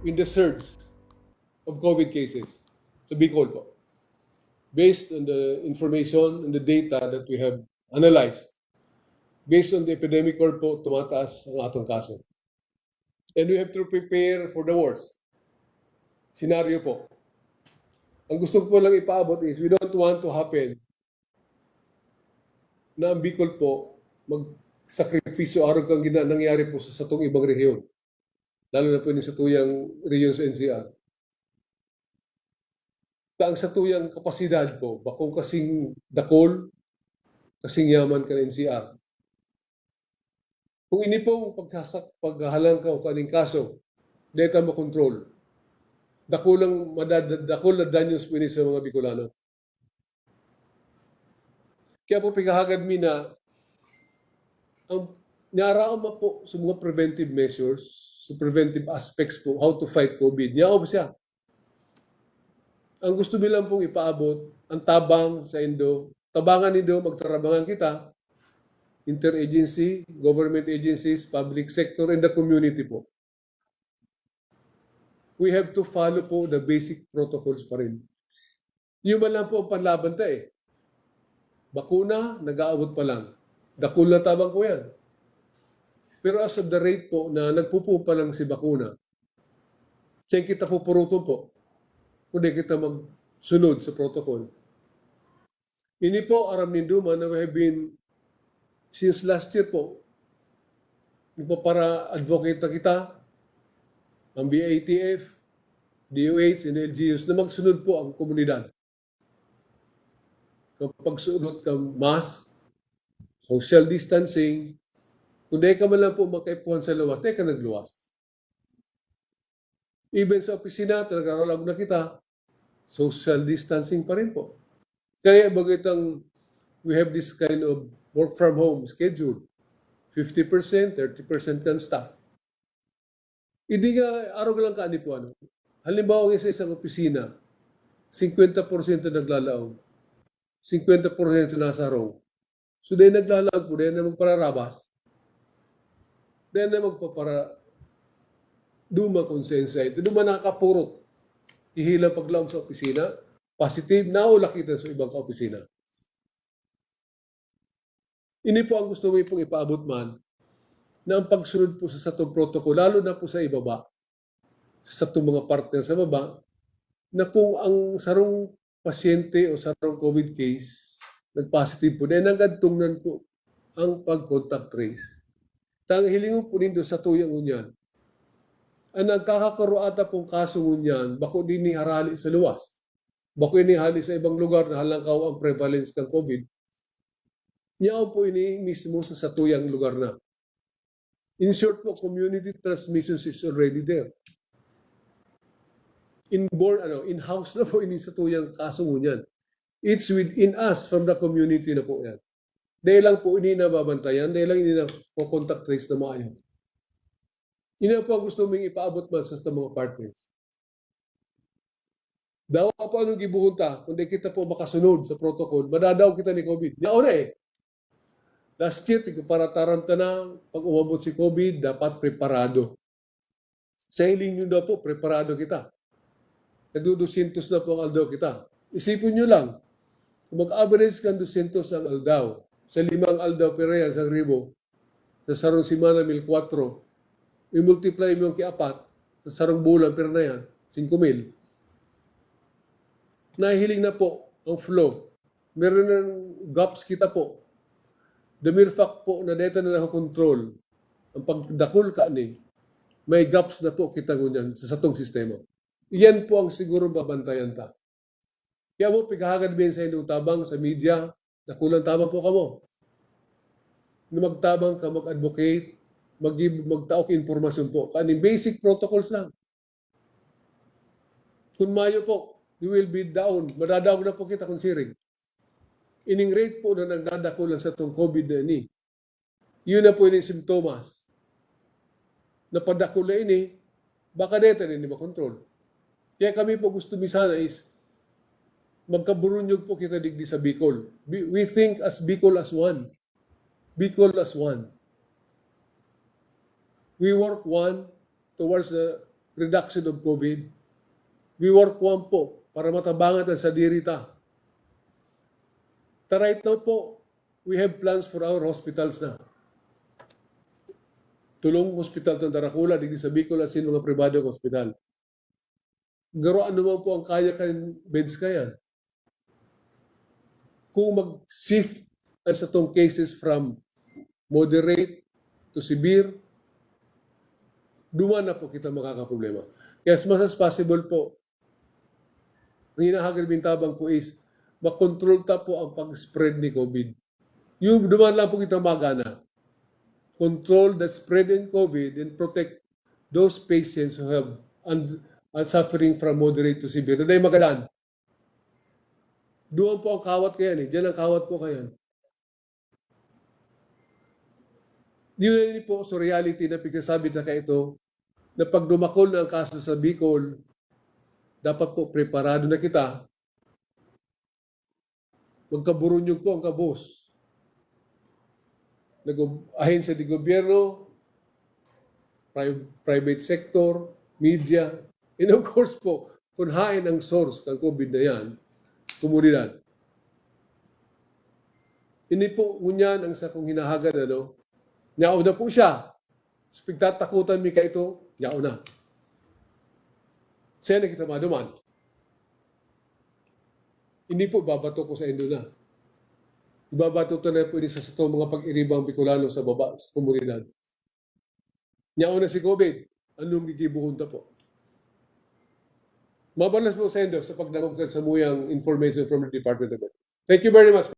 in the surge of COVID cases sa Bicol po. Based on the information and the data that we have analyzed, based on the epidemic curve po, tumataas ang atong kaso. And we have to prepare for the worst scenario po. Ang gusto ko po lang ipaabot is we don't want to happen na ang Bicol po magsakripisyo araw kang nangyari po sa satong ibang rehiyon. Lalo na po yung satuyang rehiyon sa NCR. Ang satuyang kapasidad po, bakong kasing dakol, kasing yaman ka ng NCR. Kung ini po paghahalang ka o kaning kaso, dahil ka makontrol. Dakol na danyos po ini sa mga Bicolano. Kaya po pigahagad mi na ang nyaraan mo po sa mga preventive measures, sa preventive aspects po, how to fight COVID. Nyao po siya. Ang gusto nilang pong ipaabot, ang tabang sa Indo, tabangan nido, magtarabangan kita, interagency, government agencies, public sector, and the community po. We have to follow po the basic protocols pa rin. Yung man lang po ang panlaban ta eh. Bakuna, nag-aabot pa lang. Dakul na tabang po yan. Pero as of the rate po na nagpupo pa lang si bakuna, siya kita po puruto po. Kundi kita magsunod sa protocol. Ini po, aram ninduma na we have been, since last year po, para advocate na kita, ang BATF, DOH, and LGUs na magsunod po ang komunidad. Kapag sunod ka mask, social distancing, kung di ka man lang po makaipuhan sa luwas, di ka nagluwas. Even sa opisina, talaga na kita, social distancing pa rin po. Kaya bagitang we have this kind of work from home schedule. 50%, 30% kan staff. Hindi nga, araw lang kaani po ano. Halimbawa sa isang opisina, 50% naglalaog. 50% nasa row. So dahil naglalaog po, dahil na magpararabas, dahil na magpapara duma konsensay, duma nakakapurot. Ihilang paglaom sa opisina, positive na o lakita sa ibang ka-opisina. Ini po ang gusto mo pong ipaabot man na ang pagsunod po sa satong protocol, lalo na po sa ibaba, sa satong mga partner sa baba, na kung ang sarong pasyente o sarong COVID case, nag-positive po, dahil nagantungnan po ang pag-contact trace. Tang hilingon po nindo sa tuyang unyan, ang nagkakakaroata pong kaso ngunyan, bako din ni harali sa luwas. Bako ini hali sa ibang lugar na halangkaw ang prevalence ng COVID. Niyaw po ini mismo sa satuyang lugar na. In short po, community transmission is already there. In-house na po ini satuyang kaso ngunyan. It's within us from the community na po yan. Dahil lang po ini nababantayan, dahil lang ini na po contact trace na maayon. Ina po ang gusto mong ipaabot man sa mga partners. Daw po anong gibuhunta, kundi kita po makasunod sa protocol, madadaw kita ni COVID. Yaon na eh. Last year, para taramta na, pag umabot si COVID, dapat preparado. Sa hiling nyo daw po, preparado kita. Nagdo-200 na po ang aldaw kita. Isipin nyo lang, kung mag-average ka 200 ang aldaw, sa 5 aldaw pero yan, sa ribo, sa sarong simana 1,400, i-multiply mo yung ki-4, sa sarong bulan pero na yan, 5,000. Nahihiling na po ang flow. Meron ng gaps kita po. The mere fact po na data na nakakontrol, ang pagdakol ka ni, may gaps na po kita ngunyan sa satong sistema. Iyan po ang siguro babantayan ta. Kaya mo, pigahagad din sa inyong tabang sa media, nakulang tabang po kamo. Na magtabang ka, mag-advocate, magtaok informasyon po. Kaning basic protocols lang. Kung Mayo po, we will be down. Madadaog na po kita kung siring. Ining rate po na nagdadakulan sa itong COVID na ini. Yun na po yung simptomas. Napadakula ini, baka dito na hindi makontrol. Kaya kami po gusto misana is magkaburunyog po kita digdi sa Bicol. We think as Bicol as one. Bicol as one. We work one towards the reduction of COVID. We work one po para matabangan sa dirita. Right now po, we have plans for our hospitals na. Tulong hospital ng Daracula, dito sa Bicol at mga pribadong hospital. Garo ano man po ang kaya kayong beds kayan. Kung mag-shift sa itong cases from moderate to severe, duman na po kita makakaproblema. Kaya as much as possible po, ang hinahagalbintabang po is, makontrol ta po ang pag-spread ni COVID. Yung duman lang po kita magana. Control the spread in COVID and protect those patients who have suffering from moderate to severe. Doon ay magalaan. Doon po ang kawat kayan eh. Diyan ang kawat po kayan. Yun po sa reality na pagsasabi na kayo ito, na pag dumakol na ang kaso sa Bicol, dapat po preparado na kita. Magkaburunyog po ang kabos. Ahensya di gobyerno, private sector, media, and of course po, kunhain ang source ng COVID na yan, komunidad. Hindi po ngunyan ang sa kong hinahagad, Yao na po siya. So, pagtatakutan mi ka ito, yao na. Siya na kita maduman. Hindi po babato ko sa endo na. Ibabato to na po sa itong mga pag-iribang Bicolano sa baba, sa komunidad. Yao na si COVID. Anong gigibuhunta po? Mabalas po sa endo sa pagdamag sa muyang information from the Department of Health. Thank you very much.